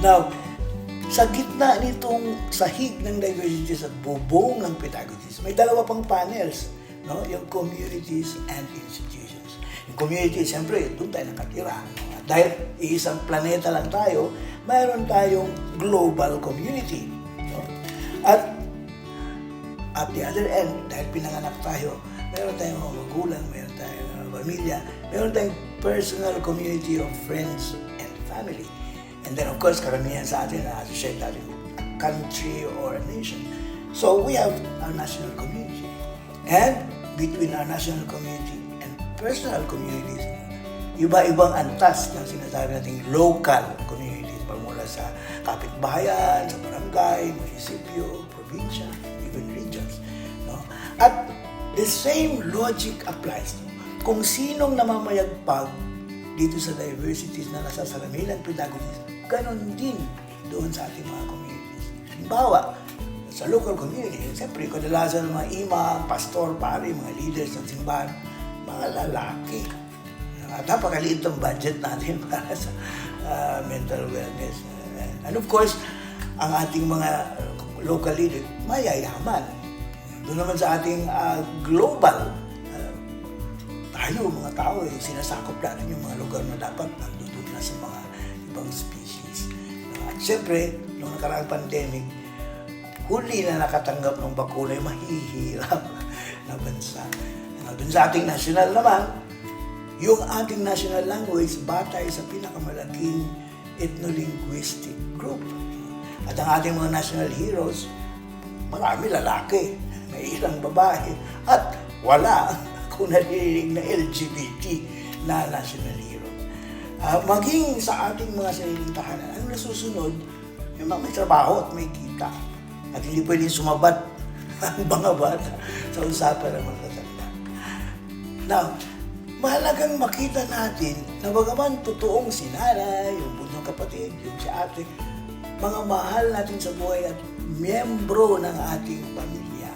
Now, sa gitna nitong sahig ng diversities at bubong ng pedagogies, may dalawa pang panels, no? Yung communities and institutions. Yung community, siyempre, doon tayo nakatira. No? Dahil iisang planeta lang tayo, mayroon tayong global community. No? At the other end, dahil pinanganak tayo, mayroon tayong mga magulang, mayroon tayong mga pamilya, mayroon tayong personal community of friends and family. And then, of course, karamihan sa atin na-associate natin with a country or a nation. So, we have our national community. And between our national community and personal communities, iba-ibang antas ng sinasabi nating local communities, mula sa kapitbahayan, sa barangay, munisipyo, probinsya, even regions. No? At the same logic applies. Kung sinong namamayagpag dito sa diversities na nasa salamin ng pedagogies, ganon din doon sa ating mga communities. Halimbawa, sa local community, siyempre, kadalasan ng mga imam, pastor, pare, mga leaders ng simbahan, mga lalaki. At napakaliit ang budget natin para sa mental wellness. And of course, ang ating mga local leaders, mayayaman. Doon naman sa ating global, tayo mga tao, sinasakop natin yung mga lugar na dapat nandun na sa mga ibang species. At siyempre, nung nakaraang pandemic, huli na nakatanggap ng bakuna yung mahihirap na bansa. Doon sa ating national naman, yung ating national language batay sa pinakamalaking ethno-linguistic group. At ang ating mga national heroes, marami lalaki, may ilang babae, at wala kung naririnig na LGBT na national hero. Maging sa ating mga sariling tahanan, ang nasusunod, yung mga may trabaho at may kita. At hindi pwedeng sumabat ang mga bata sa usapan ng matatanda. Now, mahalagang makita natin na bagaman totoong si nanay, yung bunsong kapatid, yung si ate, mga mahal natin sa buhay at miyembro ng ating pamilya,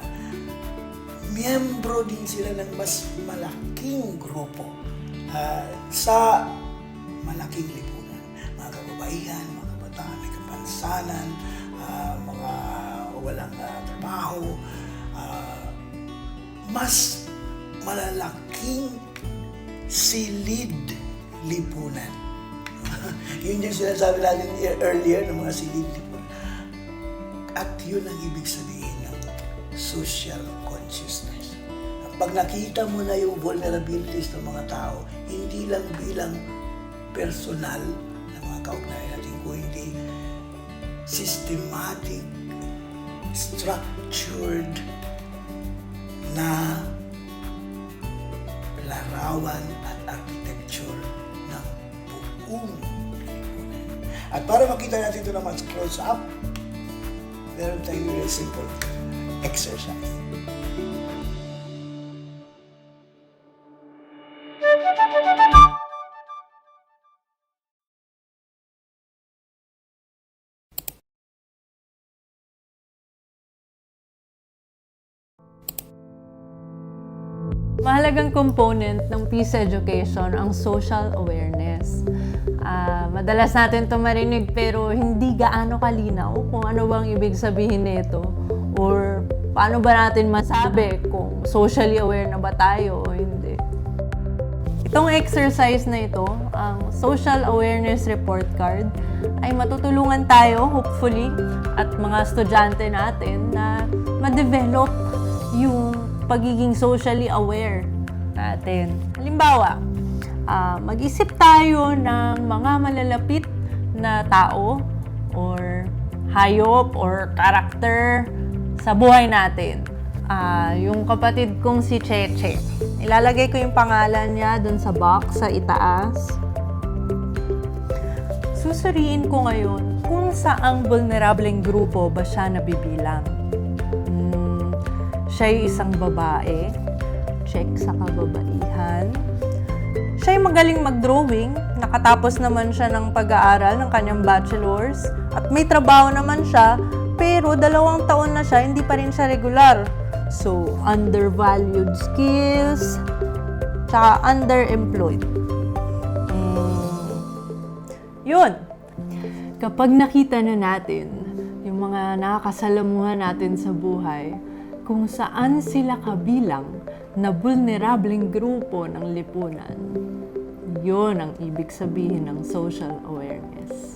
miyembro din sila ng mas malaking grupo sa malaking lipunan. Mga kababaihan, mga kabataan, may kapansanan, mga walang trabaho, mas malalaking silid lipunan. Yun yung sinasabi natin earlier ng mga silid lipunan. At yun ang ibig sabihin ng social consciousness. Pag nakita mo na yung vulnerabilities ng mga tao, hindi lang bilang personal na mga kaugnayan natin, kundi systematic, structured na larawan at architecture ng buong lipunan. At para makita natin ito na mas close up, meron tayong very simple exercise. Mahalagang component ng peace education ang social awareness. Madalas natin ito marinig pero hindi gaano kalinaw kung ano bang ibig sabihin nito or paano ba natin masabi kung socially aware na ba tayo o hindi. Itong exercise na ito, ang Social Awareness Report Card, ay matutulungan tayo, hopefully, at mga estudyante natin na ma-develop yung pagiging socially aware natin. Halimbawa, mag-isip tayo ng mga malalapit na tao or hayop or karakter sa buhay natin. Yung kapatid kong si Cheche, ilalagay ko yung pangalan niya dun sa box sa itaas. Susuriin ko ngayon kung saang vulnerableng grupo ba siya nabibilang. Siya'y isang babae, check sa kababaihan. Siya'y magaling mag-drawing, nakatapos naman siya ng pag-aaral ng kanyang bachelor's, at may trabaho naman siya, pero 2 taon na siya, hindi pa rin siya regular. So, undervalued skills, tsaka underemployed. Yun! Kapag nakita na natin yung mga nakakasalamuhan natin sa buhay, kung saan sila kabilang na vulnerableng grupo ng lipunan, yun ang ibig sabihin ng social awareness.